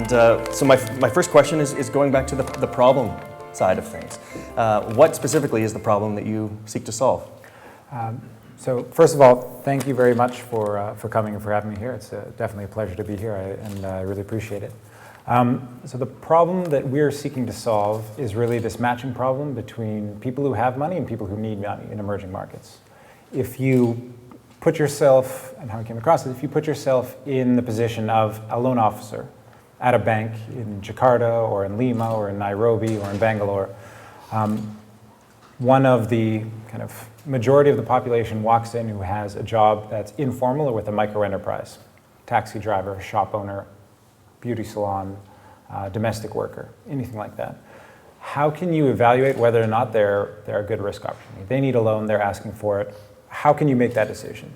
so my first question is going back to the problem side of things. What specifically is the problem that you seek to solve? So first of all, thank you very much for coming and for having me here. It's definitely a pleasure to be here, and I really appreciate it. So the problem that we're seeking to solve is really this matching problem between people who have money and people who need money in emerging markets. If you put yourself, and how we came across it, if you put yourself in the position of a loan officer at a bank in Jakarta or in Lima or in Nairobi or in Bangalore, one of the kind of majority of the population walks in who has a job that's informal or with a micro enterprise, taxi driver, shop owner, beauty salon, domestic worker, anything like that. How can you evaluate whether or not they're a good risk opportunity? They need a loan, they're asking for it. How can you make that decision?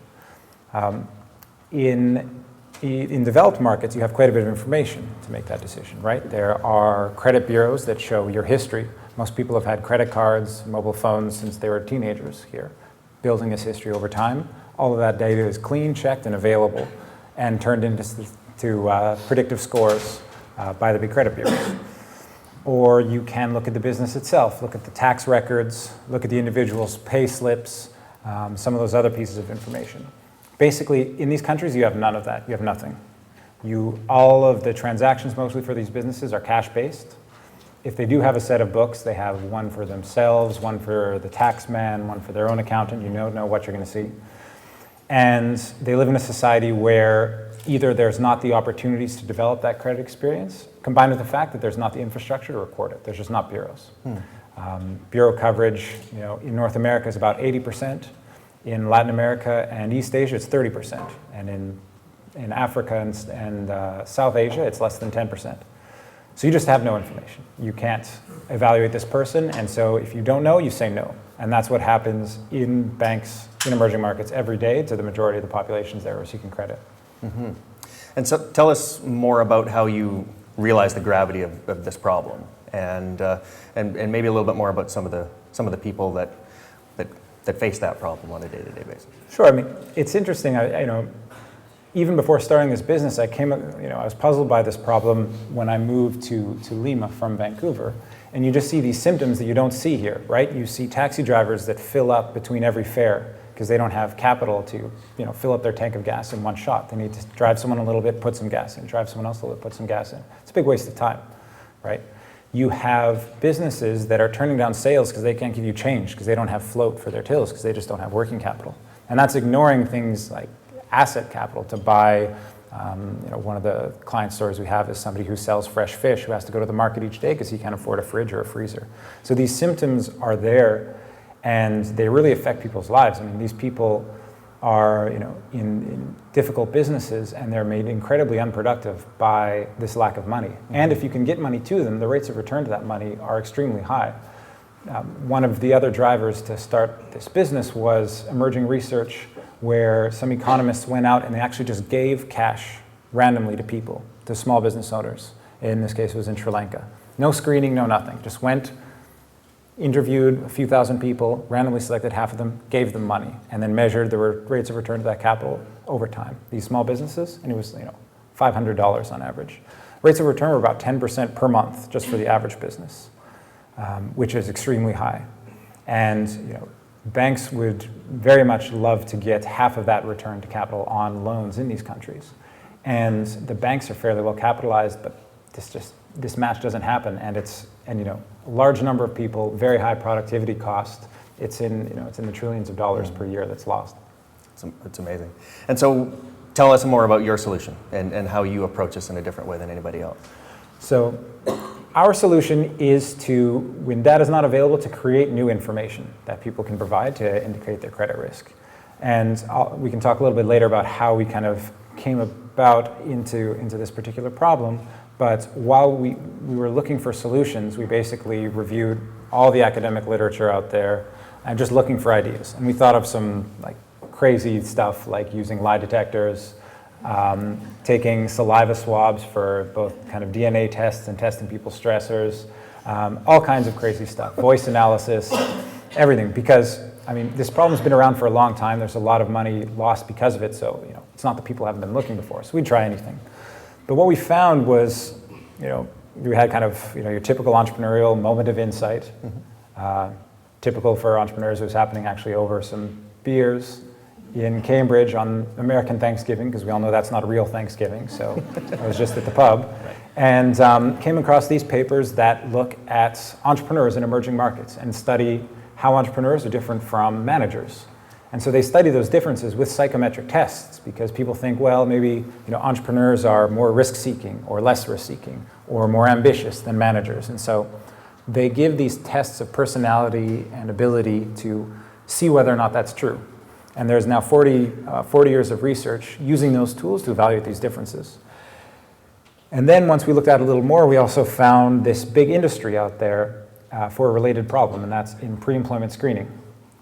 In developed markets, you have quite a bit of information to make that decision, right? There are credit bureaus that show your history. Most people have had credit cards, mobile phones since they were teenagers here, building this history over time. All of that data is clean, checked, and available, and turned into predictive scores by the big credit bureaus. Or you can look at the business itself, look at the tax records, look at the individual's pay slips, some of those other pieces of information. Basically, in these countries, you have none of that. You have nothing. All of the transactions, mostly for these businesses, are cash-based. If they do have a set of books, they have one for themselves, one for the tax man, one for their own accountant. You don't know what you're going to see. And they live in a society where either there's not the opportunities to develop that credit experience, combined with the fact that there's not the infrastructure to record it. There's just not bureaus. Bureau coverage, in North America is about 80%. In Latin America and East Asia, it's 30%. And in Africa and South Asia, it's less than 10%. So you just have no information. You can't evaluate this person, and so if you don't know, you say no. And that's what happens in banks in emerging markets every day to the majority of the populations there who are seeking credit. Mm-hmm. And so tell us more about how you realize the gravity of this problem, and maybe a little bit more about some of the people that face that problem on a day-to-day basis. Sure. I mean, it's interesting. Even before starting this business, I was puzzled by this problem when I moved to Lima from Vancouver. And you just see these symptoms that you don't see here, right? You see taxi drivers that fill up between every fare because they don't have capital to fill up their tank of gas in one shot. They need to drive someone a little bit, put some gas in, drive someone else a little bit, put some gas in. It's a big waste of time, right? You have businesses that are turning down sales because they can't give you change because they don't have float for their tills because they just don't have working capital. And that's ignoring things like asset capital to buy. One of the client stories we have is somebody who sells fresh fish who has to go to the market each day because he can't afford a fridge or a freezer. So these symptoms are there, and they really affect people's lives. I mean, these people are in difficult businesses, and they're made incredibly unproductive by this lack of money. And if you can get money to them, the rates of return to that money are extremely high. One of the other drivers to start this business was emerging research where some economists went out and they actually just gave cash randomly to people, to small business owners. In this case, it was in Sri Lanka. No screening, no nothing. Just went, interviewed a few thousand people, randomly selected half of them, gave them money, and then measured the rates of return to that capital over time. These small businesses, and it was $500 on average. Rates of return were about 10% per month just for the average business, which is extremely high. And banks would very much love to get half of that return to capital on loans in these countries. And the banks are fairly well capitalized, but this match doesn't happen. And a large number of people, very high productivity cost. It's in the trillions of dollars per year that's lost. It's amazing. And so tell us more about your solution and how you approach this in a different way than anybody else. So our solution is to, when data is not available, to create new information that people can provide to indicate their credit risk. And we can talk a little bit later about how we kind of came about into this particular problem. But while we were looking for solutions, we basically reviewed all the academic literature out there and just looking for ideas. And we thought of some crazy stuff like using lie detectors, taking saliva swabs for both kind of DNA tests and testing people's stressors, all kinds of crazy stuff, voice analysis, everything. Because, this problem's been around for a long time. There's a lot of money lost because of it, so it's not that people haven't been looking before. So we'd try anything. But what we found was we had kind of your typical entrepreneurial moment of insight. Typical for entrepreneurs, it was happening actually over some beers in Cambridge on American Thanksgiving, because we all know that's not a real Thanksgiving, so it was just at the pub. Right. And came across these papers that look at entrepreneurs in emerging markets and study how entrepreneurs are different from managers. And so they study those differences with psychometric tests, because people think, well, maybe entrepreneurs are more risk-seeking or less risk-seeking or more ambitious than managers. And so they give these tests of personality and ability to see whether or not that's true. And there's now 40 years of research using those tools to evaluate these differences. And then once we looked at it a little more, we also found this big industry out there for a related problem, and that's in pre-employment screening,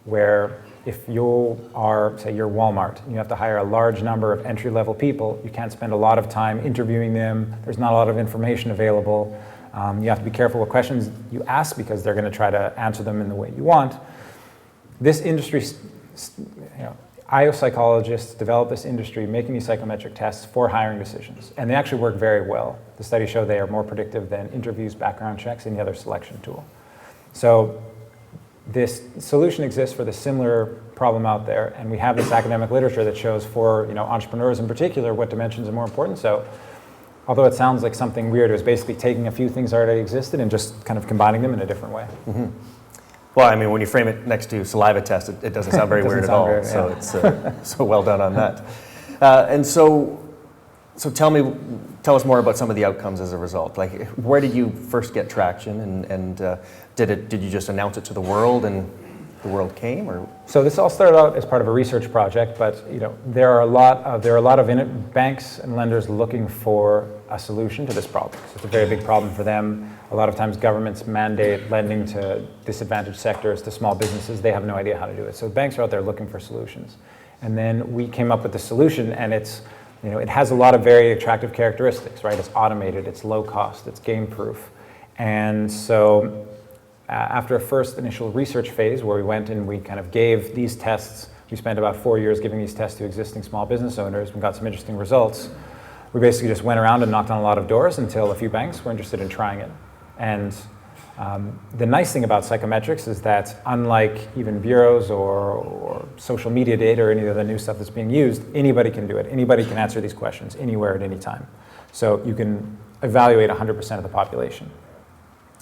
where if you are, say you're Walmart, and you have to hire a large number of entry-level people, you can't spend a lot of time interviewing them, there's not a lot of information available. You have to be careful what questions you ask, because they're going to try to answer them in the way you want. This industry, IO psychologists developed this industry making these psychometric tests for hiring decisions. And they actually work very well. The studies show they are more predictive than interviews, background checks, any other selection tool. So this solution exists for the similar problem out there. And we have this academic literature that shows for entrepreneurs in particular what dimensions are more important. So although it sounds like something weird, it was basically taking a few things that already existed and just kind of combining them in a different way. Mm-hmm. Well, I mean, when you frame it next to saliva test, it doesn't sound very weird at all. Very, yeah. So it's so well done on that. And so tell us more about some of the outcomes as a result. Like, where did you first get traction, and did you just announce it to the world and the world came, or? So this all started out as part of a research project, but there are a lot of banks and lenders looking for a solution to this problem. So it's a very big problem for them. A lot of times governments mandate lending to disadvantaged sectors, to small businesses. They have no idea how to do it. So banks are out there looking for solutions. And then we came up with the solution, and it has a lot of very attractive characteristics, right? It's automated, it's low cost, it's game proof. And so after a first initial research phase where we went and we kind of gave these tests, we spent about 4 years giving these tests to existing small business owners. We got some interesting results. We basically just went around and knocked on a lot of doors until a few banks were interested in trying it. And the nice thing about psychometrics is that, unlike even bureaus or social media data or any of the new stuff that's being used, anybody can do it. Anybody can answer these questions anywhere at any time. So you can evaluate 100% of the population.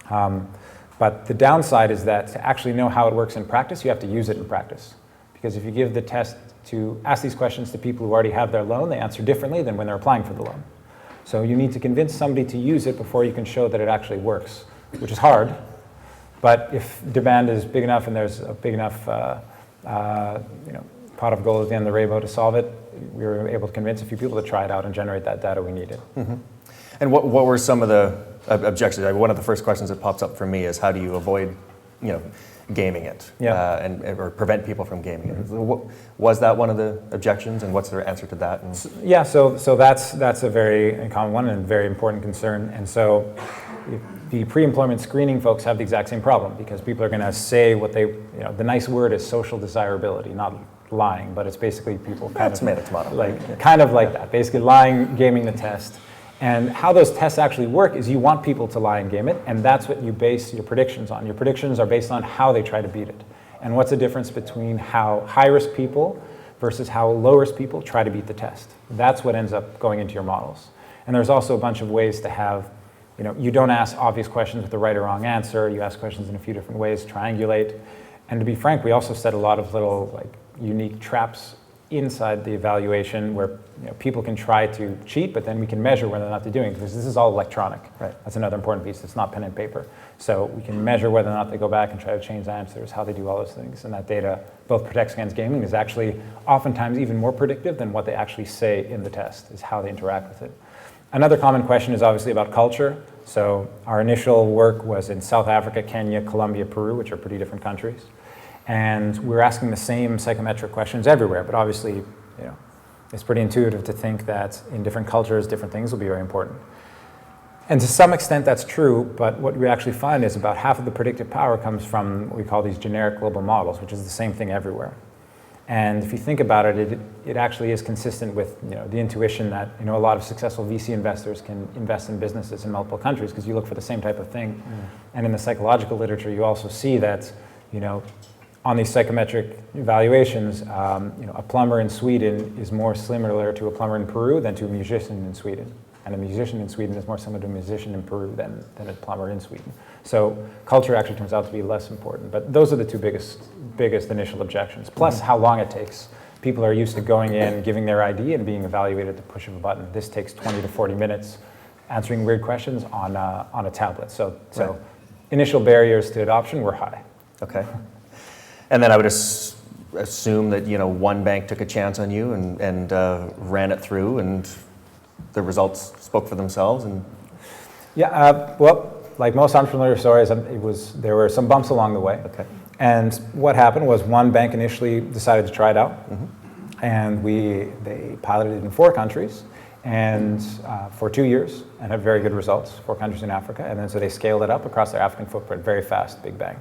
But the downside is that to actually know how it works in practice, you have to use it in practice. Because if you give the test to ask these questions to people who already have their loan, they answer differently than when they're applying for the loan. So you need to convince somebody to use it before you can show that it actually works, which is hard. But if demand is big enough and there's a big enough pot of gold at the end of the rainbow to solve it, we were able to convince a few people to try it out and generate that data we needed. Mm-hmm. And what were some of the objections? One of the first questions that pops up for me is, how do you avoid, gaming it, or prevent people from gaming it? Mm-hmm. Was that one of the objections, and what's their answer to that? Yeah, so that's a very common one and very important concern. And so the pre-employment screening folks have the exact same problem, because people are going to say what they, the nice word is social desirability, not lying, but it's basically people kind of like that, basically lying, gaming the test. And how those tests actually work is you want people to lie and game it, and that's what you base your predictions on. Your predictions are based on how they try to beat it. And what's the difference between how high-risk people versus how low-risk people try to beat the test? That's what ends up going into your models. And there's also a bunch of ways to have, you don't ask obvious questions with the right or wrong answer. You ask questions in a few different ways, triangulate. And to be frank, we also set a lot of little unique traps inside the evaluation where people can try to cheat, but then we can measure whether or not they're doing it, because this is all electronic. Right. That's another important piece. It's not pen and paper. So we can measure whether or not they go back and try to change answers, how they do all those things. And that data both protects against gaming, is actually oftentimes even more predictive than what they actually say in the test, is how they interact with it. Another common question is obviously about culture. So our initial work was in South Africa, Kenya, Colombia, Peru, which are pretty different countries. And we're asking the same psychometric questions everywhere, but obviously, it's pretty intuitive to think that in different cultures, different things will be very important. And to some extent that's true, but what we actually find is about half of the predictive power comes from what we call these generic global models, which is the same thing everywhere. And if you think about it, it actually is consistent with the intuition that a lot of successful VC investors can invest in businesses in multiple countries because you look for the same type of thing. And in the psychological literature, you also see that on these psychometric evaluations, a plumber in Sweden is more similar to a plumber in Peru than to a musician in Sweden. And a musician in Sweden is more similar to a musician in Peru than a plumber in Sweden. So culture actually turns out to be less important. But those are the two biggest initial objections, plus how long it takes. People are used to going in, giving their ID, and being evaluated at the push of a button. This takes 20 to 40 minutes answering weird questions on a tablet. So initial barriers to adoption were high. Okay. And then I would assume that one bank took a chance on you and ran it through, and the results spoke for themselves. And well, like most entrepreneurial stories, there were some bumps along the way. Okay. And what happened was one bank initially decided to try it out, and they piloted it in 4 countries, and for 2 years, and had very good results. 4 countries in Africa, and then so they scaled it up across their African footprint very fast, big bang.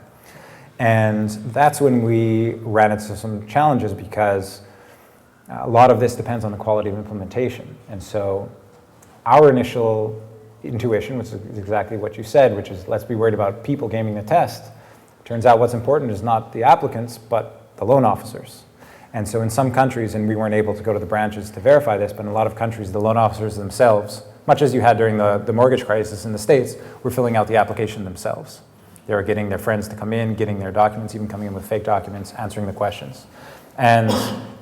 And that's when we ran into some challenges because a lot of this depends on the quality of implementation. And so our initial intuition, which is exactly what you said, which is let's be worried about people gaming the test. Turns out what's important is not the applicants, but the loan officers. And so in some countries, and we weren't able to go to the branches to verify this, but in a lot of countries, the loan officers themselves, much as you had during the mortgage crisis in the States, were filling out the application themselves. They were getting their friends to come in, getting their documents, even coming in with fake documents, answering the questions. And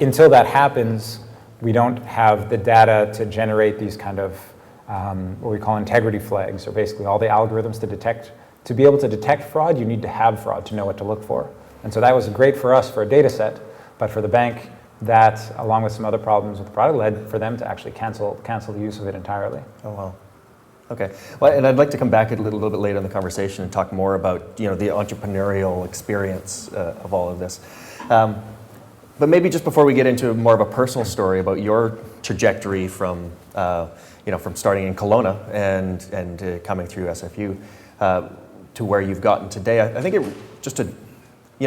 until that happens, we don't have the data to generate these kind of what we call integrity flags, or basically all the algorithms to detect. To be able to detect fraud, you need to have fraud to know what to look for. And so that was great for us for a data set, but for the bank, that, along with some other problems with the product, led for them to actually cancel the use of it entirely. Oh, wow. Okay. Well, and I'd like to come back a little bit later in the conversation and talk more about the entrepreneurial experience of all of this. But maybe just before we get into more of a personal story about your trajectory from starting in Kelowna and coming through SFU to where you've gotten today, I think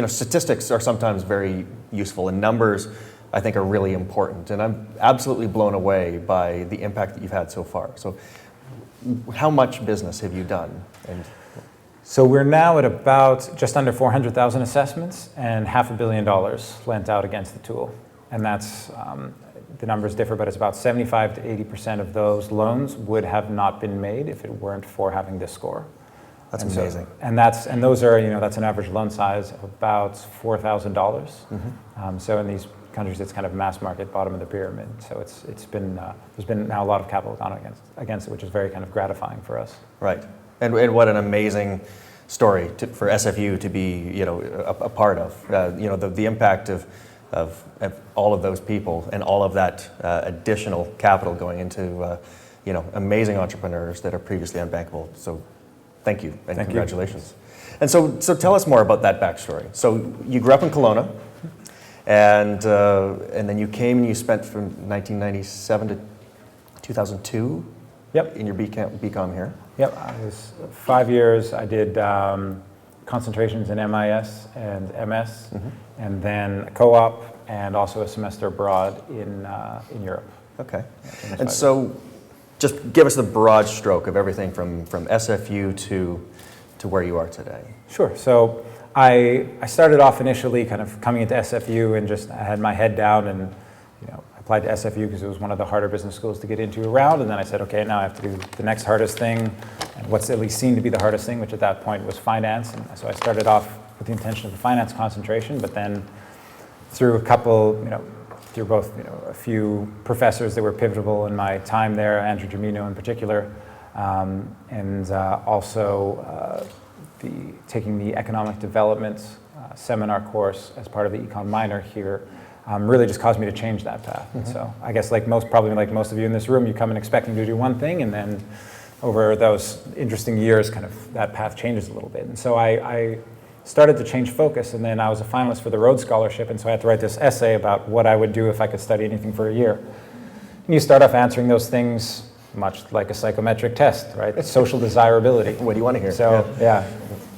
statistics are sometimes very useful, and numbers I think are really important. And I'm absolutely blown away by the impact that you've had so far. So how much business have you done? So we're now at about just under 400,000 assessments and $500 million lent out against the tool. And that's, the numbers differ, but it's about 75 to 80% of those loans would have not been made if it weren't for having this score. That's amazing. That's an average loan size of about $4,000. So in these countries, it's kind of mass market, bottom of the pyramid. So it's been there's been now a lot of capital gone against it, which is very kind of gratifying for us. Right, and what an amazing story for SFU to be a part of. The impact of all of those people and all of that additional capital going into amazing entrepreneurs that are previously unbankable. So thank you and congratulations. And so tell us more about that backstory. So you grew up in Kelowna. And then you came and you spent from 1997 to 2002 in your BCom here. Yep, I was 5 years. I did concentrations in MIS and MS, and then a co-op, and also a semester abroad in Europe. Okay. And so just give us the broad stroke of everything from SFU to where you are today. Sure. So I started off initially kind of coming into SFU and I had my head down, and I applied to SFU because it was one of the harder business schools to get into around, and then I said, okay, now I have to do the next hardest thing, and what's at least seen to be the hardest thing, which at that point was finance. And so I started off with the intention of a finance concentration, but then through a few professors that were pivotal in my time there, Andrew Gemino in particular, and also taking the economic development seminar course as part of the econ minor here really just caused me to change that path. And so I guess probably like most of you in this room, you come in expecting to do one thing, and then over those interesting years, kind of that path changes a little bit. And so I started to change focus, and then I was a finalist for the Rhodes Scholarship, and so I had to write this essay about what I would do if I could study anything for a year. And you start off answering those things much like a psychometric test, right? It's social desirability. What do you want to hear? So, yeah.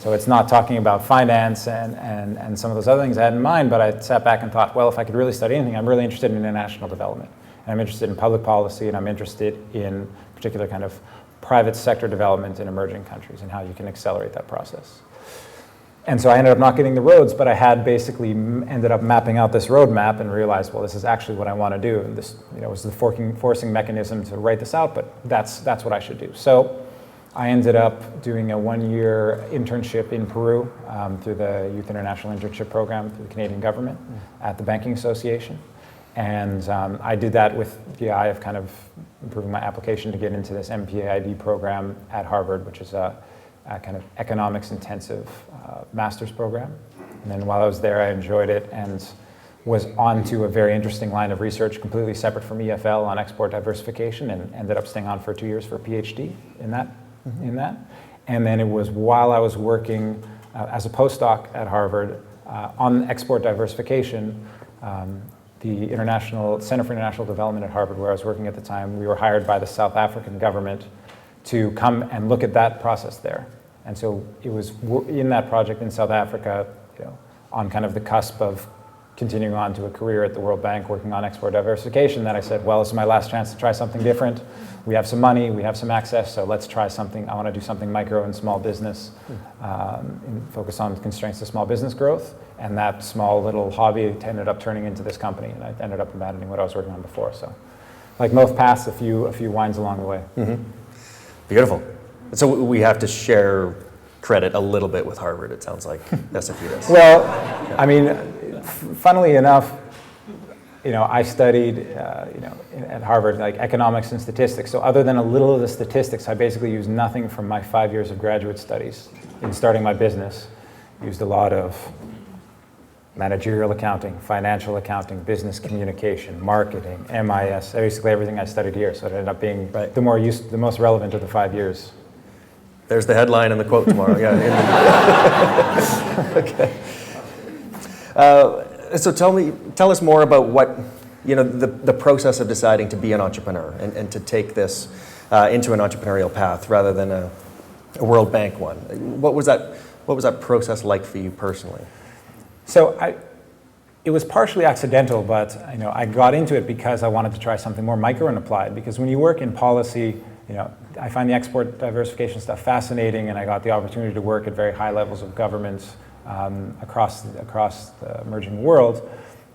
So it's not talking about finance and some of those other things I had in mind, but I sat back and thought, well, if I could really study anything, I'm really interested in international development. And I'm interested in public policy, and I'm interested in particular kind of private sector development in emerging countries and how you can accelerate that process. And so I ended up not getting the roads, but I had basically ended up mapping out this roadmap and realized, well, this is actually what I want to do. And this, was the forcing mechanism to write this out, but that's what I should do. So I ended up doing a 1-year internship in Peru through the Youth International Internship Program through the Canadian government at the Banking Association. And I did that with the eye of kind of improving my application to get into this MPAID program at Harvard, which is a kind of economics intensive master's program. And then while I was there, I enjoyed it and was on to a very interesting line of research completely separate from EFL on export diversification, and ended up staying on for 2 years for a PhD in that. And then it was while I was working as a postdoc at Harvard on export diversification, the International Center for International Development at Harvard, where I was working at the time, we were hired by the South African government to come and look at that process there. And so it was in that project in South Africa, on kind of the cusp of continuing on to a career at the World Bank working on export diversification, that I said, well, this is my last chance to try something different. We have some money, we have some access, so let's try something. I want to do something micro and small business, and focus on constraints to small business growth. And that small little hobby ended up turning into this company, and I ended up abandoning what I was working on before. So like most paths, a few winds along the way. Mm-hmm. Beautiful. So we have to share credit a little bit with Harvard, it sounds like. SFU does. Well, I mean, funnily enough, I studied, at Harvard, like economics and statistics. So other than a little of the statistics, I basically used nothing from my 5 years of graduate studies in starting my business. Used a lot of managerial accounting, financial accounting, business communication, marketing, MIS, basically everything I studied here. So it ended up being the most relevant of the 5 years. There's the headline and the quote tomorrow. Yeah. Okay. So tell us more about what, the process of deciding to be an entrepreneur and to take this into an entrepreneurial path rather than a World Bank one. What was that process like for you personally? So it was partially accidental, but I got into it because I wanted to try something more micro and applied. Because when you work in policy, I find the export diversification stuff fascinating, and I got the opportunity to work at very high levels of government across the emerging world.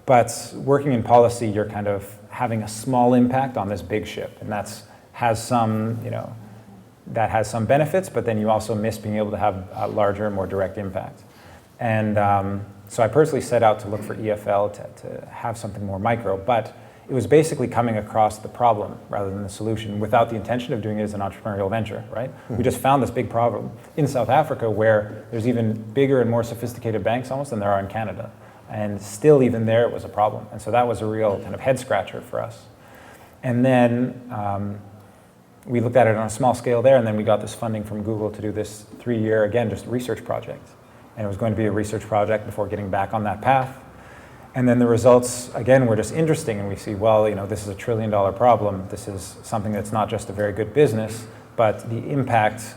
But working in policy, you're kind of having a small impact on this big ship, and that has some benefits, but then you also miss being able to have a larger, more direct impact. And so I personally set out to look for EFL to have something more micro, but it was basically coming across the problem rather than the solution without the intention of doing it as an entrepreneurial venture, right? Mm-hmm. We just found this big problem in South Africa where there's even bigger and more sophisticated banks almost than there are in Canada. And still even there it was a problem. And so that was a real kind of head scratcher for us. And then we looked at it on a small scale there, and then we got this funding from Google to do this 3-year, again, just research project. And it was going to be a research project before getting back on that path. And then the results, again, were just interesting, and we see, well, this is $1 trillion problem. This is something that's not just a very good business, but the impact,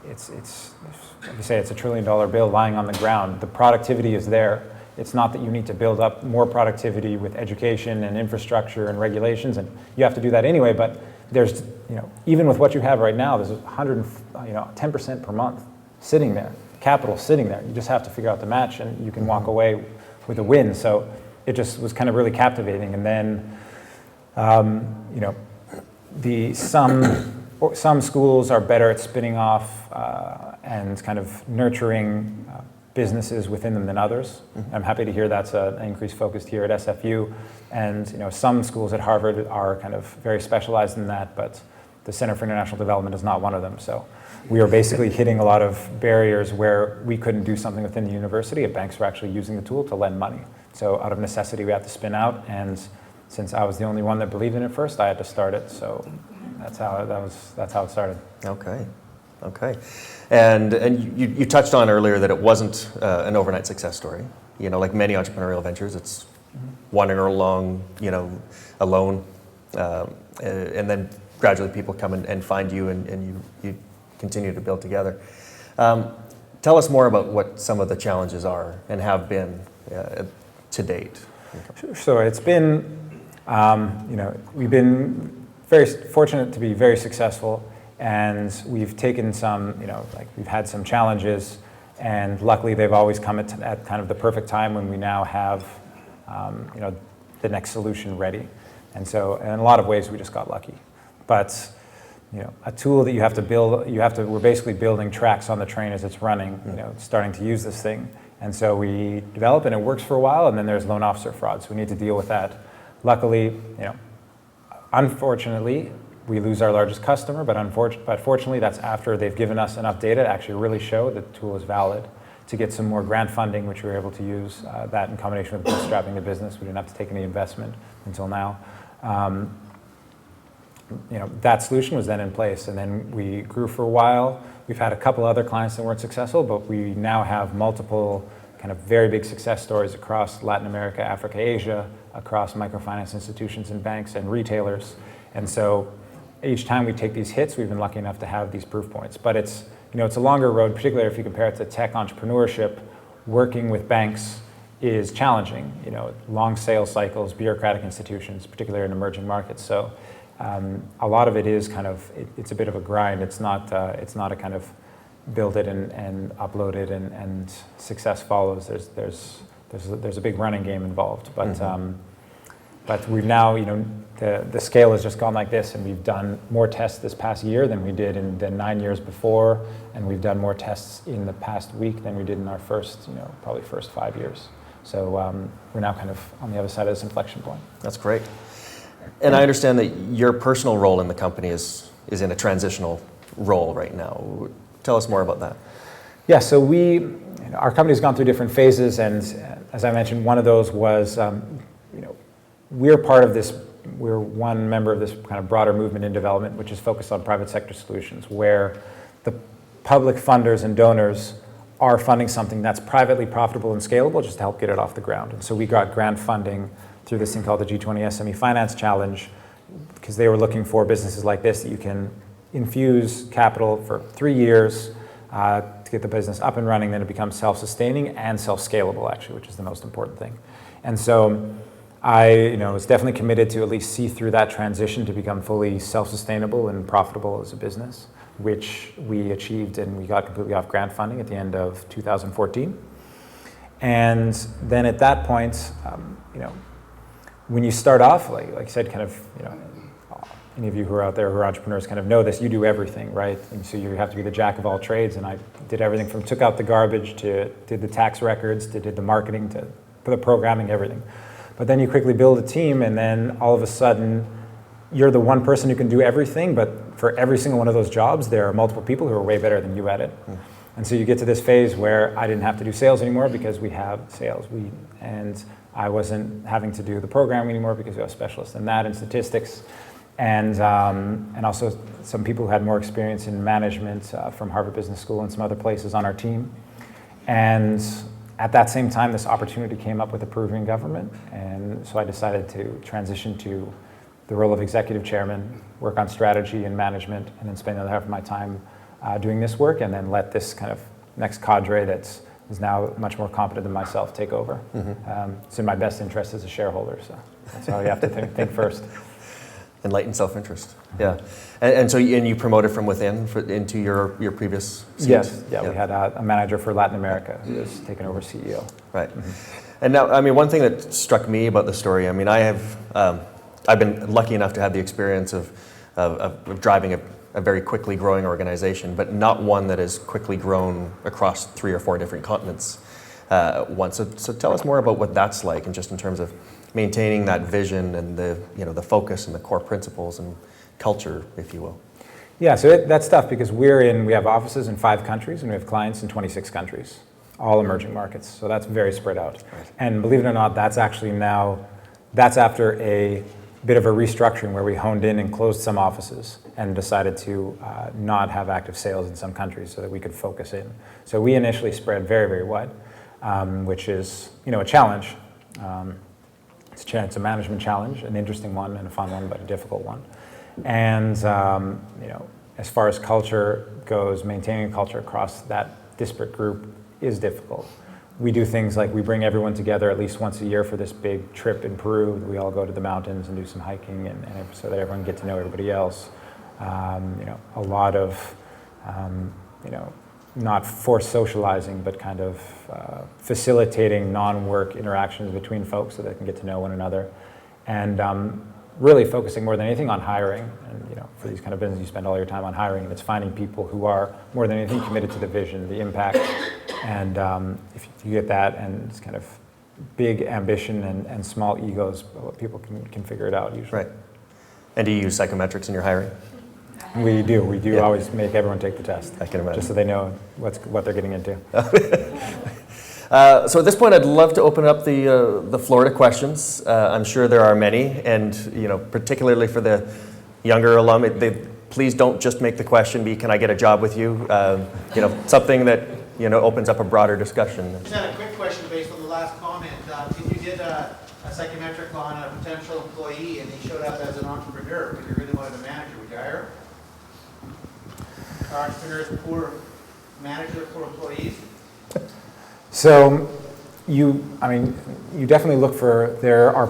it's like you say, it's $1 trillion bill lying on the ground. The productivity is there. It's not that you need to build up more productivity with education and infrastructure and regulations, and you have to do that anyway, but there's, even with what you have right now, there's 10% per month sitting there, capital sitting there. You just have to figure out the match, and you can walk away with a win. So it just was kind of really captivating. And then, some schools are better at spinning off and kind of nurturing businesses within them than others. Mm-hmm. I'm happy to hear that's an increased focus here at SFU. And some schools at Harvard are kind of very specialized in that, but the Center for International Development is not one of them. So we were basically hitting a lot of barriers where we couldn't do something within the university, and banks were actually using the tool to lend money. So out of necessity, we had to spin out, and since I was the only one that believed in it first, I had to start it. So that's how it started. Okay. And you touched on earlier that it wasn't an overnight success story. Like many entrepreneurial ventures, it's wandering along, alone, and then gradually people come and find you, and you continue to build together. Tell us more about what some of the challenges are and have been to date. So it's been, we've been very fortunate to be very successful, and we've taken some, we've had some challenges, and luckily they've always come at kind of the perfect time when we now have, the next solution ready. And so in a lot of ways we just got lucky. But a tool that you have to build, we're basically building tracks on the train as it's running, starting to use this thing. And so we develop and it works for a while, and then there's loan officer fraud, so we need to deal with that. Luckily, unfortunately, we lose our largest customer, but fortunately that's after they've given us enough data to actually really show that the tool is valid, to get some more grant funding, which we were able to use that in combination with bootstrapping the business. We didn't have to take any investment until now. That solution was then in place, and then we grew for a while. We've had a couple other clients that weren't successful, but we now have multiple kind of very big success stories across Latin America, Africa, Asia, across microfinance institutions and banks and retailers. And so each time we take these hits, we've been lucky enough to have these proof points. But it's a longer road, particularly if you compare it to tech entrepreneurship. Working with banks is challenging. Long sales cycles, bureaucratic institutions, particularly in emerging markets. So a lot of it is kind of, it's a bit of a grind. It's not a kind of build it and upload it and success follows. There's a big running game involved. But but we've now, the scale has just gone like this, and we've done more tests this past year than we did in the 9 years before, and we've done more tests in the past week than we did in our first 5 years. So we're now kind of on the other side of this inflection point. That's great. And I understand that your personal role in the company is in a transitional role right now. Tell us more about that. Yeah, so our company's gone through different phases, and as I mentioned, one of those was, we're one member of this kind of broader movement in development, which is focused on private sector solutions, where the public funders and donors are funding something that's privately profitable and scalable just to help get it off the ground. And so we got grant funding through this thing called the G20 SME Finance Challenge, because they were looking for businesses like this that you can infuse capital for 3 years to get the business up and running, then it becomes self-sustaining and self-scalable, actually, which is the most important thing. And so I was definitely committed to at least see through that transition to become fully self-sustainable and profitable as a business, which we achieved, and we got completely off grant funding at the end of 2014. And then at that point, when you start off, like I said, kind of, any of you who are out there who are entrepreneurs kind of know this, you do everything, right? And so you have to be the jack of all trades, and I did everything from took out the garbage to did the tax records to did the marketing to the programming, everything. But then you quickly build a team, and then all of a sudden you're the one person who can do everything, but for every single one of those jobs there are multiple people who are way better than you at it. And so you get to this phase where I didn't have to do sales anymore because we have sales. And I wasn't having to do the programming anymore because we have specialists in that and statistics. And also some people who had more experience in management from Harvard Business School and some other places on our team. And at that same time, this opportunity came up with the Peruvian government. And so I decided to transition to the role of executive chairman, work on strategy and management, and then spend another half of my time doing this work, and then let this kind of next cadre is now much more competent than myself take over. It's in my best interest as a shareholder, so that's how you have to think first. Enlightened self-interest. Yeah, and so you promoted from within into your previous seat? Yes, yeah. We had a manager for Latin America who was taken over CEO. Right. And now, I mean, one thing that struck me about the story, I mean, I've been lucky enough to have the experience of driving a very quickly growing organization, but not one that has quickly grown across 3 or 4 different continents once. So tell us more about what that's like, and just in terms of maintaining that vision and the focus and the core principles and culture, if you will. Yeah, so that's tough because we have offices in 5 countries and we have clients in 26 countries, all emerging markets. So that's very spread out. Right. And believe it or not, that's after a bit of a restructuring where we honed in and closed some offices and decided to not have active sales in some countries so that we could focus in. So we initially spread very, very wide, which is a challenge. It's a management challenge, an interesting one and a fun one, but a difficult one. And as far as culture goes, maintaining a culture across that disparate group is difficult. We do things like we bring everyone together at least once a year for this big trip in Peru. We all go to the mountains and do some hiking, and so that everyone can get to know everybody else. A lot of, not forced socializing, but kind of facilitating non-work interactions between folks so they can get to know one another. And really focusing more than anything on hiring. And for these kind of businesses, you spend all your time on hiring, and it's finding people who are more than anything committed to the vision, the impact. And if you get that, and it's kind of big ambition and small egos, people can figure it out usually. Right. And do you use psychometrics in your hiring? We do always make everyone take the test. I can imagine. Just so they know what they're getting into. So at this point, I'd love to open up the floor to questions. I'm sure there are many, and particularly for the younger alum, please don't just make the question be, "Can I get a job with you?" Something that opens up a broader discussion. Just had a quick question based on the last comment. If you did a psychometric on a potential employee and he showed up as an entrepreneur, but you really wanted a manager, would you hire him? Are entrepreneurs poor managers, poor employees? So you definitely look for, there are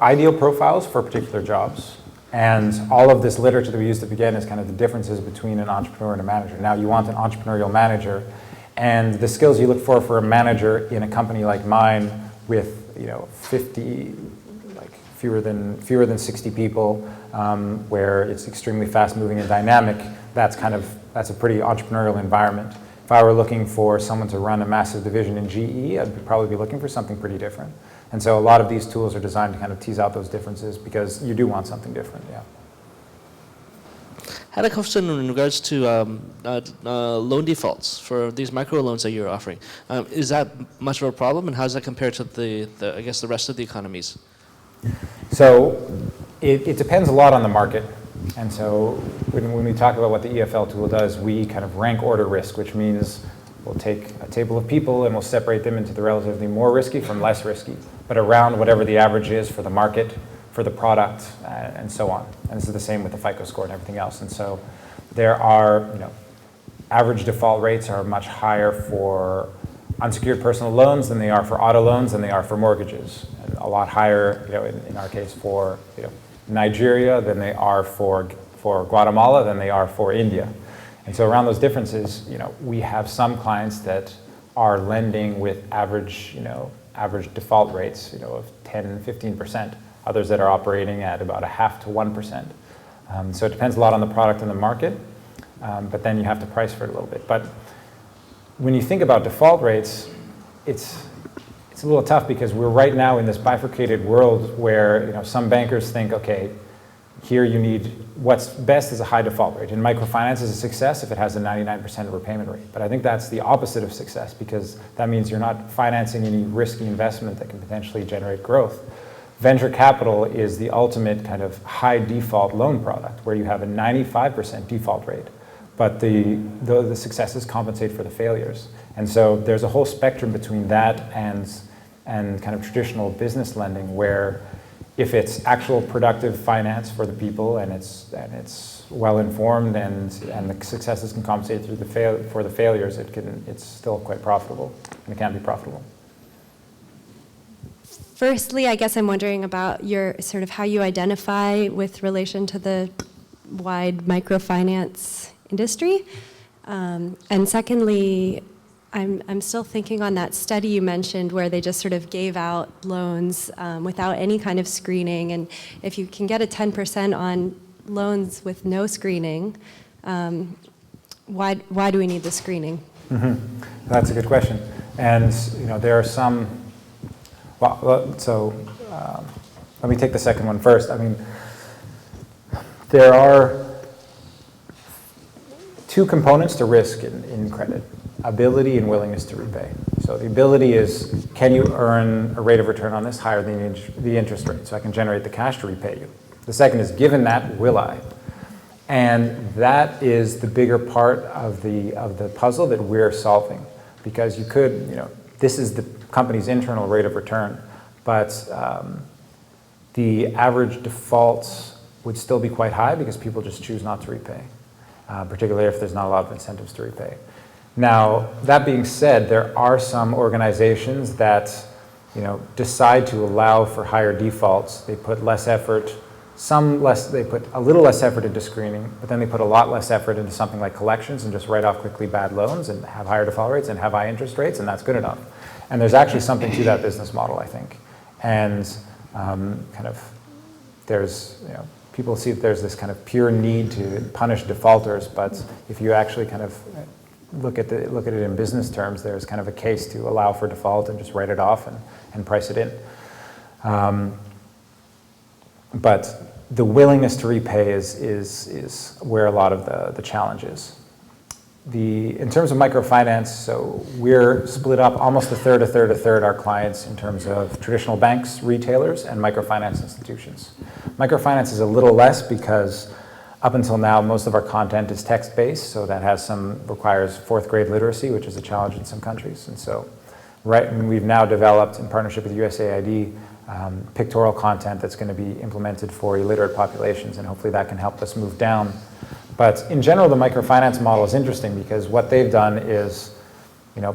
ideal profiles for particular jobs. And all of this literature that we used to begin is kind of the differences between an entrepreneur and a manager. Now you want an entrepreneurial manager, and the skills you look for a manager in a company like mine with 50, like fewer than 60 people, where it's extremely fast moving and dynamic, that's a pretty entrepreneurial environment. If I were looking for someone to run a massive division in GE, I'd probably be looking for something pretty different. And so a lot of these tools are designed to kind of tease out those differences because you do want something different, yeah. I had a question in regards to loan defaults for these micro loans that you're offering. Is that much of a problem, and how does that compare to the rest of the economies? So it depends a lot on the market. And so when we talk about what the EFL tool does, we kind of rank order risk, which means we'll take a table of people and we'll separate them into the relatively more risky from less risky, but around whatever the average is for the market, for the product, and so on. And this is the same with the FICO score and everything else. And so there are, average default rates are much higher for unsecured personal loans than they are for auto loans than they are for mortgages, and a lot higher, in our case for Nigeria than they are for Guatemala than they are for India. And so around those differences, we have some clients that are lending with average default rates, of 10, 15%. Others that are operating at about 0.5 to 1%. So it depends a lot on the product and the market, but then you have to price for it a little bit. But when you think about default rates, it's a little tough because we're right now in this bifurcated world where some bankers think, okay, here you need, what's best is a high default rate. And microfinance is a success if it has a 99% repayment rate. But I think that's the opposite of success because that means you're not financing any risky investment that can potentially generate growth. Venture capital is the ultimate kind of high default loan product where you have a 95% default rate, but the successes compensate for the failures. And so there's a whole spectrum between that and kind of traditional business lending where if it's actual productive finance for the people and it's well informed and the successes can compensate for the failures, it's still quite profitable and it can be profitable. Firstly, I guess I'm wondering about your sort of how you identify with relation to the wide microfinance industry. And secondly, I'm still thinking on that study you mentioned where they just sort of gave out loans without any kind of screening. And if you can get a 10% on loans with no screening, why do we need the screening? Mm-hmm. That's a good question. And there are some. Let me take the second one first. I mean, there are two components to risk in credit: ability and willingness to repay. So the ability is, can you earn a rate of return on this higher than the interest rate, so I can generate the cash to repay you? The second is, given that, will I? And that is the bigger part of the puzzle that we're solving, because you could, this is the company's internal rate of return, but the average defaults would still be quite high because people just choose not to repay, particularly if there's not a lot of incentives to repay. Now, that being said, there are some organizations that decide to allow for higher defaults. They put less effort, they put a little less effort into screening, but then they put a lot less effort into something like collections and just write off quickly bad loans and have higher default rates and have high interest rates, and that's good enough. And there's actually something to that business model, I think. And people see that there's this kind of pure need to punish defaulters, but if you actually kind of look at it in business terms, there's kind of a case to allow for default and just write it off and price it in. But the willingness to repay is where a lot of the challenge is. In terms of microfinance, so we're split up almost a third, our clients in terms of traditional banks, retailers, and microfinance institutions. Microfinance is a little less because up until now, most of our content is text-based, so that requires 4th grade literacy, which is a challenge in some countries. And so we've now developed, in partnership with USAID, pictorial content that's going to be implemented for illiterate populations, and hopefully that can help us move down. But in general, the microfinance model is interesting because what they've done is,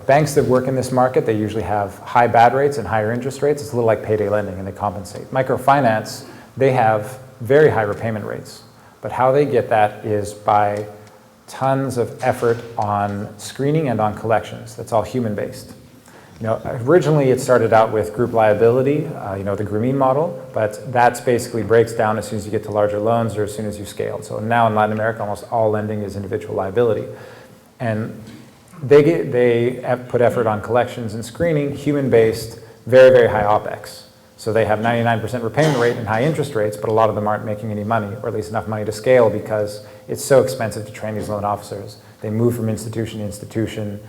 banks that work in this market, they usually have high bad rates and higher interest rates. It's a little like payday lending, and they compensate. Microfinance, they have very high repayment rates. But how they get that is by tons of effort on screening and on collections. That's all human-based. Originally it started out with group liability, the Grameen model, but that basically breaks down as soon as you get to larger loans or as soon as you scale. So now in Latin America, almost all lending is individual liability. And they put effort on collections and screening, human-based, very, very high OpEx. So they have 99% repayment rate and high interest rates, but a lot of them aren't making any money, or at least enough money to scale because it's so expensive to train these loan officers. They move from institution to institution.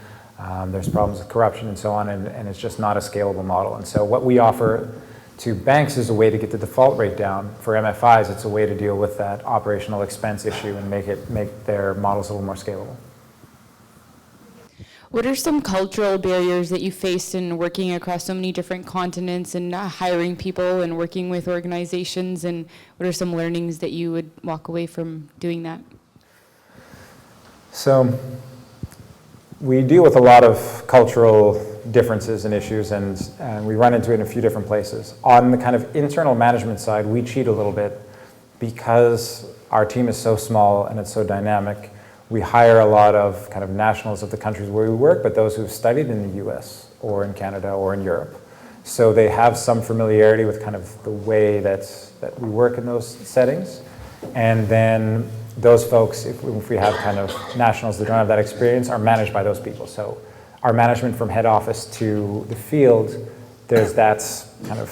There's problems with corruption and so on, and it's just not a scalable model. And so what we offer to banks is a way to get the default rate down. For MFIs, it's a way to deal with that operational expense issue and make their models a little more scalable. What are some cultural barriers that you faced in working across so many different continents and hiring people and working with organizations, and what are some learnings that you would walk away from doing that? So we deal with a lot of cultural differences and issues, and we run into it in a few different places. On the kind of internal management side, we cheat a little bit because our team is so small and it's so dynamic. We hire a lot of kind of nationals of the countries where we work, but those who've studied in the US or in Canada or in Europe. So they have some familiarity with kind of the way that we work in those settings. And then those folks, if we have kind of nationals that don't have that experience, are managed by those people. So our management from head office to the field, there's that kind of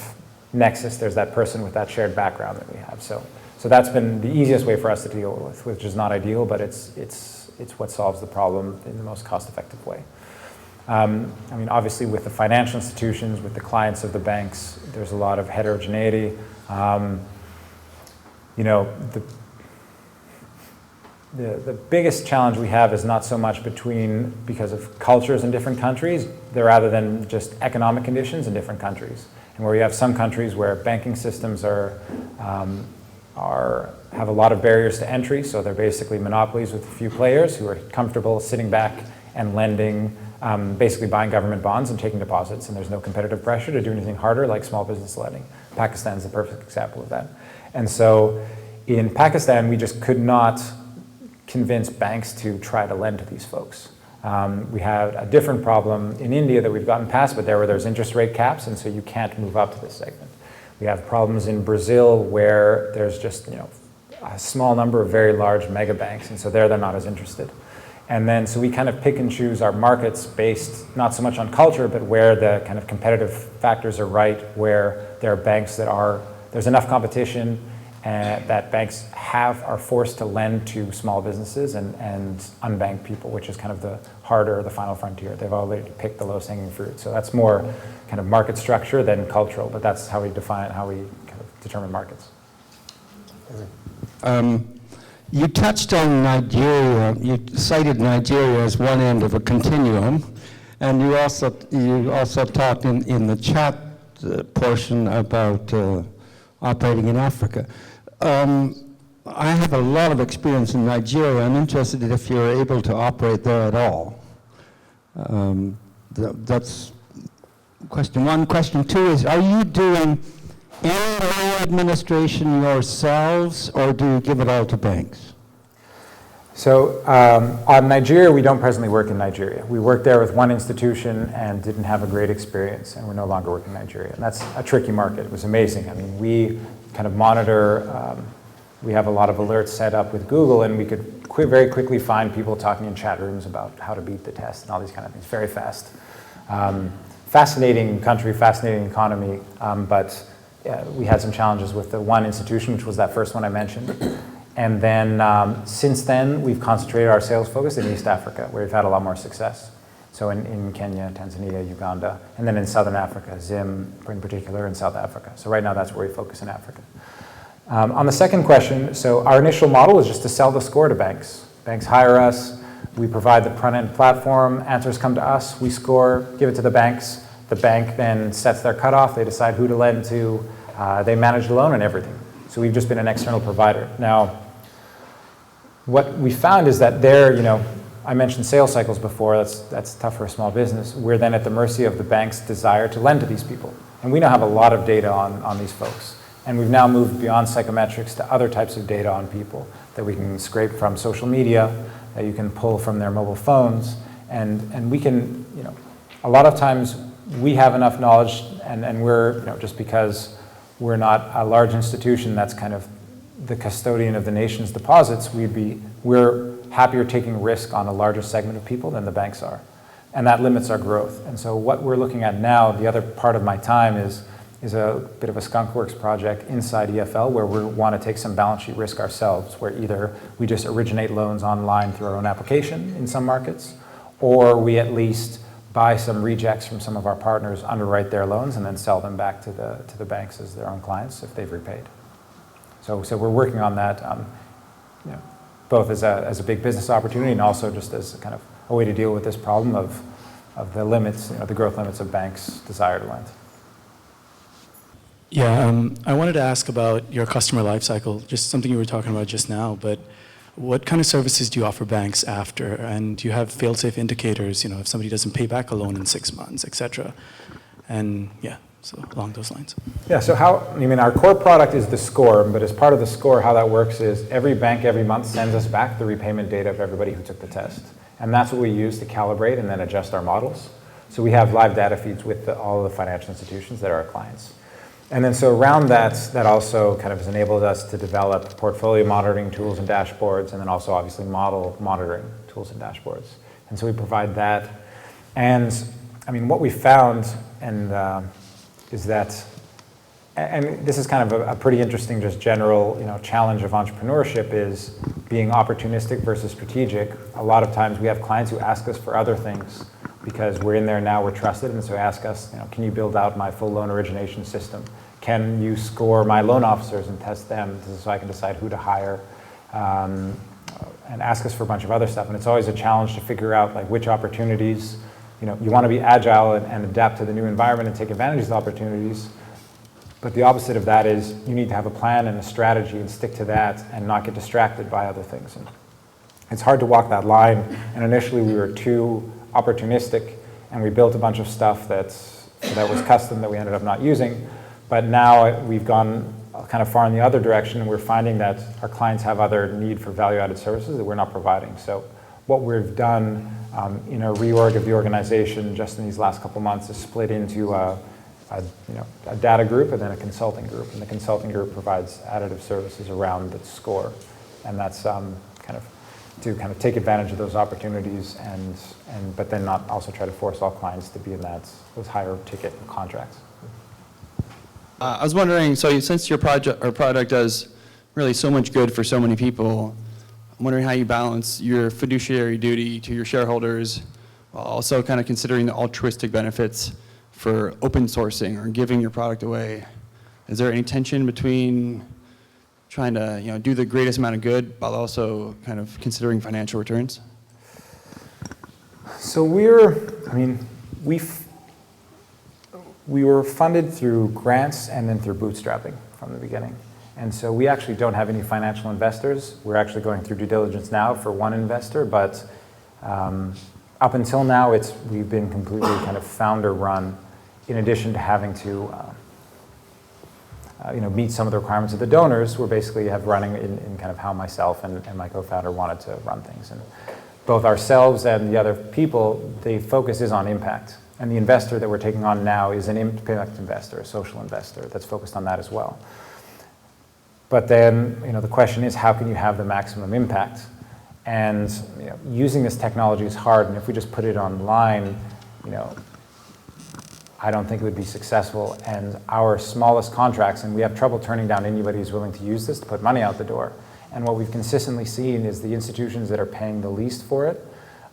nexus, there's that person with that shared background that we have. So that's been the easiest way for us to deal with, which is not ideal, but it's what solves the problem in the most cost-effective way. Obviously with the financial institutions, with the clients of the banks, there's a lot of heterogeneity. The biggest challenge we have is not so much because of cultures in different countries, rather than just economic conditions in different countries. And where you have some countries where banking systems have a lot of barriers to entry, so they're basically monopolies with a few players who are comfortable sitting back and lending, basically buying government bonds and taking deposits, and there's no competitive pressure to do anything harder like small business lending. Pakistan is the perfect example of that. And so in Pakistan, we just could not convince banks to try to lend to these folks. We had a different problem in India that we've gotten past, but there's interest rate caps, and so you can't move up to this segment. We have problems in Brazil where there's just a small number of very large mega banks, and so they're not as interested. And then so we kind of pick and choose our markets based not so much on culture, but where the kind of competitive factors are right, where there are banks there's enough competition that banks are forced to lend to small businesses and unbanked people, which is kind of the final frontier. They've already picked the lowest hanging fruit. So that's more kind of market structure than cultural, but that's how we define it, how we kind of determine markets. You touched on Nigeria. You cited Nigeria as one end of a continuum, and you also talked in the chat portion about operating in Africa. I have a lot of experience in Nigeria. I'm interested if you're able to operate there at all. That's question one. Question two is, are you doing any loan administration yourselves, or do you give it all to banks? So on Nigeria, we don't presently work in Nigeria. We worked there with one institution and didn't have a great experience, and we're no longer working in Nigeria. And that's a tricky market. It was amazing. I mean, we kind of monitor, we have a lot of alerts set up with Google, and we could very quickly find people talking in chat rooms about how to beat the test and all these kind of things very fast. Fascinating country, fascinating economy, but we had some challenges with the one institution, which was that first one I mentioned. And then since then, we've concentrated our sales focus in East Africa, where we've had a lot more success. So in Kenya, Tanzania, Uganda, and then in Southern Africa, Zim in particular, in South Africa. So right now, that's where we focus in Africa. On the second question, so our initial model is just to sell the score to banks. Banks hire us, we provide the front-end platform, answers come to us, we score, give it to the banks. The bank then sets their cutoff, they decide who to lend to, they manage the loan and everything. So we've just been an external provider. Now, what we found is that there, I mentioned sales cycles before, that's tough for a small business. We're then at the mercy of the bank's desire to lend to these people. And we now have a lot of data on these folks. And we've now moved beyond psychometrics to other types of data on people that we can scrape from social media, that you can pull from their mobile phones. And we can, a lot of times we have enough knowledge, and we're, just because we're not a large institution that's kind of the custodian of the nation's deposits, we're happier taking risk on a larger segment of people than the banks are. And that limits our growth. And so what we're looking at now, the other part of my time is a bit of a skunkworks project inside EFL, where we want to take some balance sheet risk ourselves, where either we just originate loans online through our own application in some markets, or we at least buy some rejects from some of our partners, underwrite their loans, and then sell them back to the banks as their own clients if they've repaid. So we're working on that, both as a big business opportunity and also just as kind of a way to deal with this problem of the limits, the growth limits of banks' desire to lend. Yeah, I wanted to ask about your customer lifecycle, just something you were talking about just now, but what kind of services do you offer banks after? And do you have fail-safe indicators, if somebody doesn't pay back a loan in 6 months, et cetera? And yeah, so along those lines. Yeah, so our core product is the score, but as part of the score, how that works is every bank every month sends us back the repayment data of everybody who took the test. And that's what we use to calibrate and then adjust our models. So we have live data feeds with all of the financial institutions that are our clients. And then so around that also kind of has enabled us to develop portfolio monitoring tools and dashboards, and then also obviously model monitoring tools and dashboards. And so we provide that. And what we found is that, and this is kind of a pretty interesting just general challenge of entrepreneurship, is being opportunistic versus strategic. A lot of times we have clients who ask us for other things because we're in there now, we're trusted, and so ask us, can you build out my full loan origination system? Can you score my loan officers and test them so I can decide who to hire? And ask us for a bunch of other stuff. And it's always a challenge to figure out which opportunities, you want to be agile and adapt to the new environment and take advantage of the opportunities. But the opposite of that is you need to have a plan and a strategy and stick to that and not get distracted by other things. And it's hard to walk that line. And initially we were too opportunistic, and we built a bunch of stuff that was custom that we ended up not using. But now we've gone kind of far in the other direction, and we're finding that our clients have other need for value-added services that we're not providing. So what we've done in a reorg of the organization just in these last couple months is split into a data group and then a consulting group. And the consulting group provides additive services around the score. And that's to take advantage of those opportunities but then not also try to force all clients to be in those higher ticket contracts. I was wondering, so since your product does really so much good for so many people, I'm wondering how you balance your fiduciary duty to your shareholders while also kind of considering the altruistic benefits for open sourcing or giving your product away. Is there any tension between trying to do the greatest amount of good while also kind of considering financial returns? So we were funded through grants and then through bootstrapping from the beginning. And so we actually don't have any financial investors. We're actually going through due diligence now for one investor, but up until now, we've been completely kind of founder-run, in addition to having to meet some of the requirements of the donors. We're basically running in kind of how myself and my co-founder wanted to run things. And both ourselves and the other people, the focus is on impact. And the investor that we're taking on now is an impact investor, a social investor that's focused on that as well. But then, the question is, how can you have the maximum impact? And using this technology is hard, and if we just put it online, I don't think it would be successful. And our smallest contracts, and we have trouble turning down anybody who's willing to use this to put money out the door. And what we've consistently seen is the institutions that are paying the least for it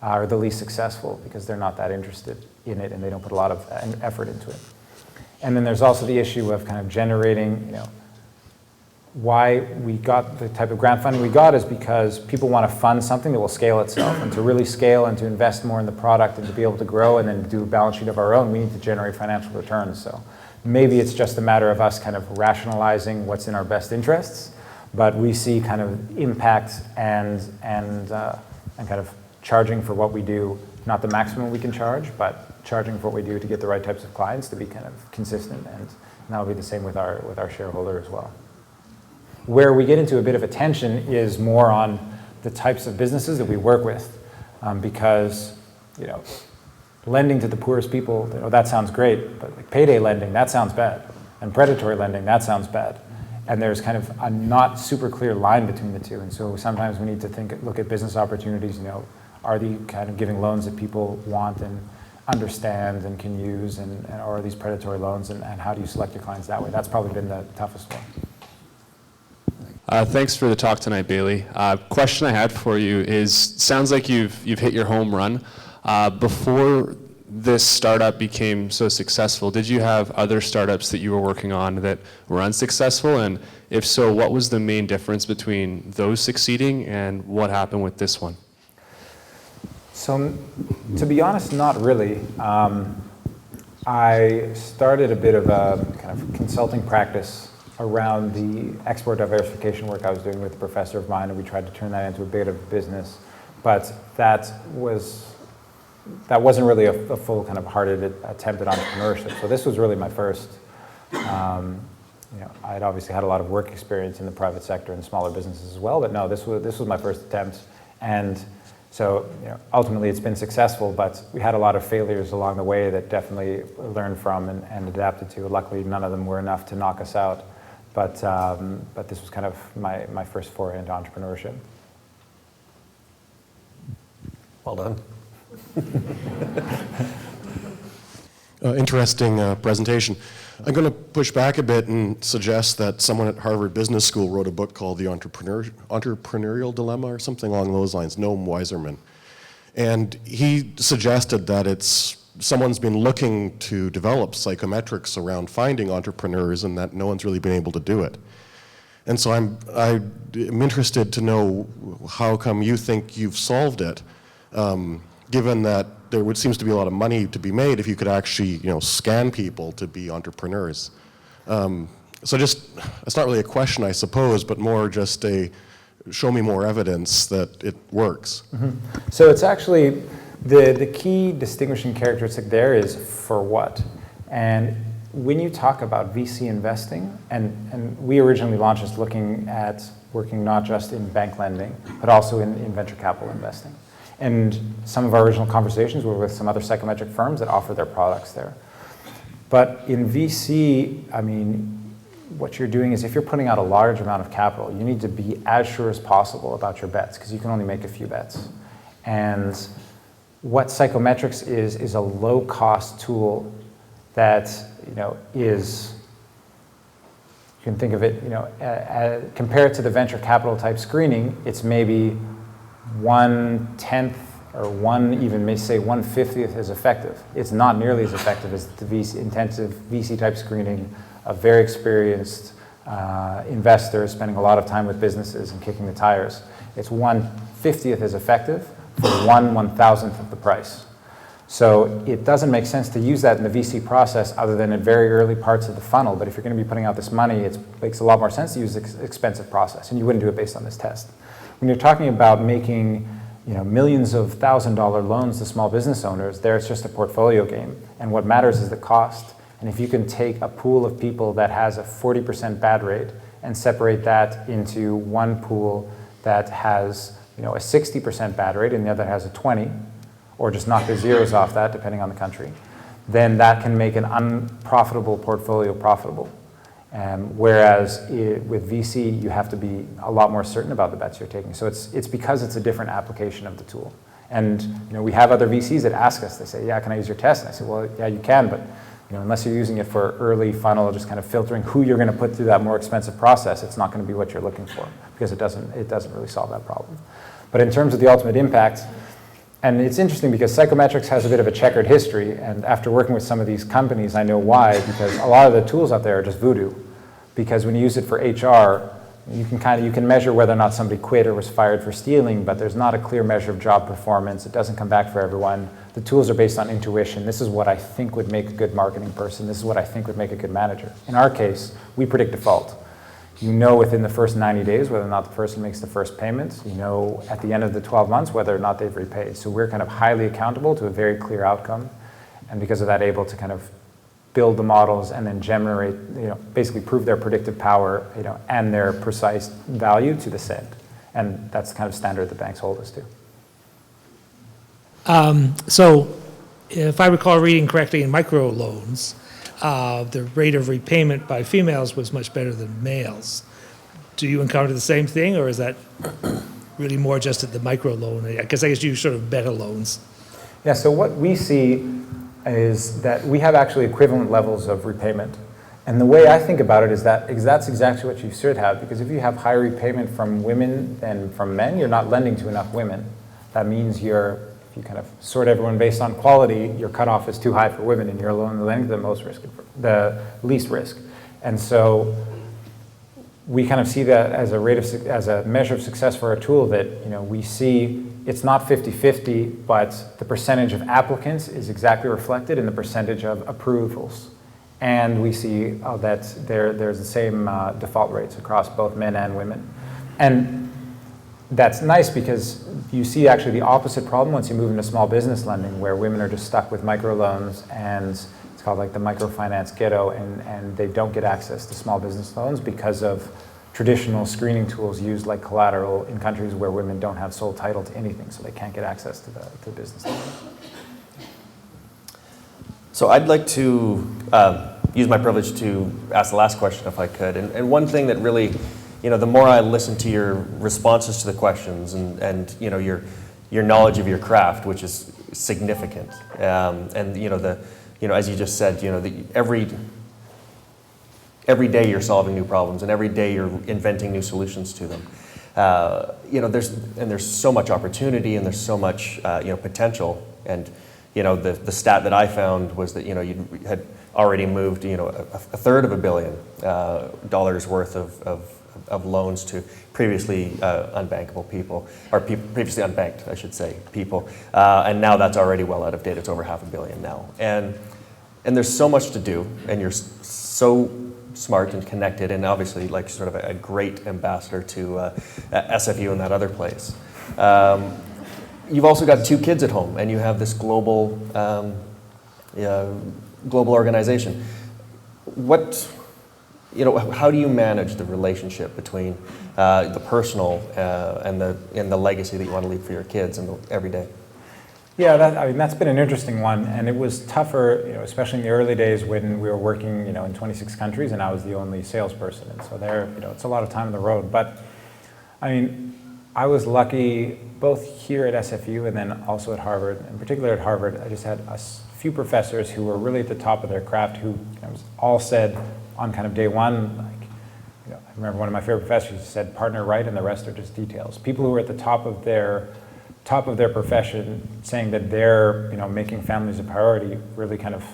are the least successful, because they're not that interested in it and they don't put a lot of effort into it. And then there's also the issue of kind of generating, why we got the type of grant funding we got is because people want to fund something that will scale itself. And to really scale and to invest more in the product and to be able to grow and then do a balance sheet of our own, we need to generate financial returns. So maybe it's just a matter of us kind of rationalizing what's in our best interests, but we see kind of impact and kind of charging for what we do, not the maximum we can charge, but charging for what we do to get the right types of clients to be kind of consistent, and that'll be the same with our shareholder as well. Where we get into a bit of a tension is more on the types of businesses that we work with, because lending to the poorest people, that sounds great, but like payday lending, that sounds bad, and predatory lending, that sounds bad. And there's kind of a not super clear line between the two, and so sometimes we need to look at business opportunities. Are they kind of giving loans that people want and understand and can use, or are these predatory loans, and how do you select your clients that way? That's probably been the toughest one. Thanks for the talk tonight, Bailey. Question I had for you is, sounds like you've hit your home run. Before this startup became so successful, did you have other startups that you were working on that were unsuccessful? And if so, what was the main difference between those succeeding and what happened with this one? So, to be honest, not really. I started a bit of a kind of consulting practice around the export diversification work I was doing with a professor of mine, and we tried to turn that into a bit of a business. But that wasn't really a full kind of hearted attempt at entrepreneurship. So this was really my first. I'd obviously had a lot of work experience in the private sector and smaller businesses as well, but no, this was my first attempt. And so ultimately it's been successful, but we had a lot of failures along the way that definitely learned from and adapted to. Luckily, none of them were enough to knock us out. But this was kind of my first foray into entrepreneurship. Well done. Interesting presentation. I'm going to push back a bit and suggest that someone at Harvard Business School wrote a book called The Entrepreneurial Dilemma or something along those lines, Noam Weiserman. And he suggested that someone's been looking to develop psychometrics around finding entrepreneurs and that no one's really been able to do it. And so I'm interested to know how come you think you've solved it, given that there seems to be a lot of money to be made if you could actually, scan people to be entrepreneurs. So it's not really a question, I suppose, but more just show me more evidence that it works. Mm-hmm. So it's actually, the key distinguishing characteristic there is for what. And when you talk about VC investing, and we originally launched this looking at working not just in bank lending, but also in venture capital investing. And some of our original conversations were with some other psychometric firms that offer their products there. But in VC, what you're doing is if you're putting out a large amount of capital, you need to be as sure as possible about your bets, because you can only make a few bets. And what psychometrics is a low-cost tool that is, you can think of it, compared to the venture capital type screening, it's maybe 1/10 or even may say 1/50th as effective. It's not nearly as effective as the intensive VC type screening of very experienced investors spending a lot of time with businesses and kicking the tires. It's 1/50th as effective for 1/1000th of the price. So it doesn't make sense to use that in the VC process other than in very early parts of the funnel. But if you're going to be putting out this money, it makes a lot more sense to use this expensive process, and you wouldn't do it based on this test. When you're talking about making millions of $1,000 loans to small business owners, there it's just a portfolio game. And what matters is the cost. And if you can take a pool of people that has a 40% bad rate and separate that into one pool that has a 60% bad rate and the other has a 20, or just knock the zeros off that depending on the country, then that can make an unprofitable portfolio profitable. Whereas with VC, you have to be a lot more certain about the bets you're taking. So it's because it's a different application of the tool. And we have other VCs that ask us, they say, yeah, can I use your test? And I say, well, yeah, you can, but unless you're using it for early funnel, just kind of filtering who you're going to put through that more expensive process, it's not going to be what you're looking for, because it doesn't really solve that problem. But in terms of the ultimate impact, and it's interesting because psychometrics has a bit of a checkered history, and after working with some of these companies, I know why, because a lot of the tools out there are just voodoo. Because when you use it for HR, you can measure whether or not somebody quit or was fired for stealing, but there's not a clear measure of job performance. It doesn't come back for everyone. The tools are based on intuition. This is what I think would make a good marketing person. This is what I think would make a good manager. In our case, we predict default. You know within the first 90 days whether or not the person makes the first payment. You know at the end of the 12 months whether or not they've repaid. So we're kind of highly accountable to a very clear outcome, and because of that, able to kind of build the models and then generate, basically prove their predictive power, and their precise value to the cent. And that's the kind of standard the banks hold us to. So if I recall reading correctly, in microloans, the rate of repayment by females was much better than males. Do you encounter the same thing, or is that really more just at the microloan? Because I guess you sort of beta loans. Yeah, so what we see is that we have actually equivalent levels of repayment. And the way I think about it is that that's exactly what you should have, because if you have higher repayment from women than from men, you're not lending to enough women. That means if you kind of sort everyone based on quality, your cutoff is too high for women, and you're only lending to the least risk. And so we kind of see that as a measure of success for our tool, that we see it's not 50-50, but the percentage of applicants is exactly reflected in the percentage of approvals. And we see that there's the same default rates across both men and women. And that's nice because you see actually the opposite problem once you move into small business lending, where women are just stuck with microloans, and it's called like the microfinance ghetto, and they don't get access to small business loans because of traditional screening tools used like collateral in countries where women don't have sole title to anything, so they can't get access to the business loans. So I'd like to use my privilege to ask the last question if I could. And one thing that really, the more I listen to your responses to the questions and your knowledge of your craft, which is significant, and as you just said, every day you're solving new problems, and every day you're inventing new solutions to them. There's so much opportunity, and there's so much potential. And the stat that I found was that you had already moved a third of $1 billion worth of loans to previously unbankable people, or previously unbanked, I should say, people, and now that's already well out of date. It's over $500 million now, and there's so much to do, and you're so smart and connected, and obviously like sort of a great ambassador to SFU and that other place. You've also got 2 kids at home, and you have this global organization. How do you manage the relationship between the personal and the legacy that you want to leave for your kids and every day? Yeah, that's been an interesting one, and it was tougher, especially in the early days when we were working, in 26 countries, and I was the only salesperson, and so it's a lot of time on the road. But I was lucky both here at SFU and then also at Harvard. In particular at Harvard, I just had a few professors who were really at the top of their craft, who all said on kind of day one, I remember one of my favorite professors said, "Partner right, and the rest are just details." People who were at the top of their profession, saying that they're making families a priority, really kind of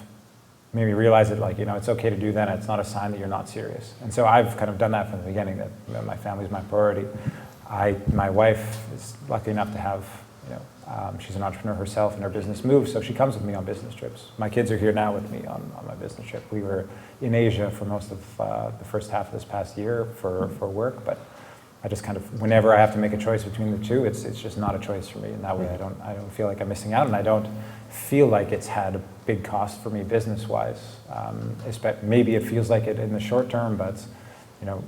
made me realize that it's okay to do that, and it's not a sign that you're not serious. And so I've kind of done that from the beginning, that my family's my priority. My wife is lucky enough to have, she's an entrepreneur herself, and her business moves, so she comes with me on business trips. My kids are here now with me on my business trip. We were in Asia for most of the first half of this past year for work, but I just kind of, whenever I have to make a choice between the two, it's just not a choice for me. And that way I don't feel like I'm missing out, and I don't feel like it's had a big cost for me business-wise. Maybe it feels like it in the short term, but you know,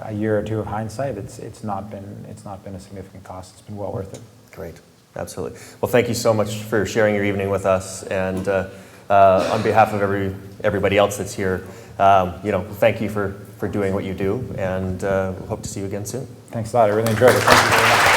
a year or two of hindsight, it's not been a significant cost. It's been well worth it. Great, absolutely. Well, thank you so much for sharing your evening with us, and on behalf of everybody else that's here, you know, thank you for doing what you do, and hope to see you again soon. Thanks a lot. I really enjoyed it. Thank you very much.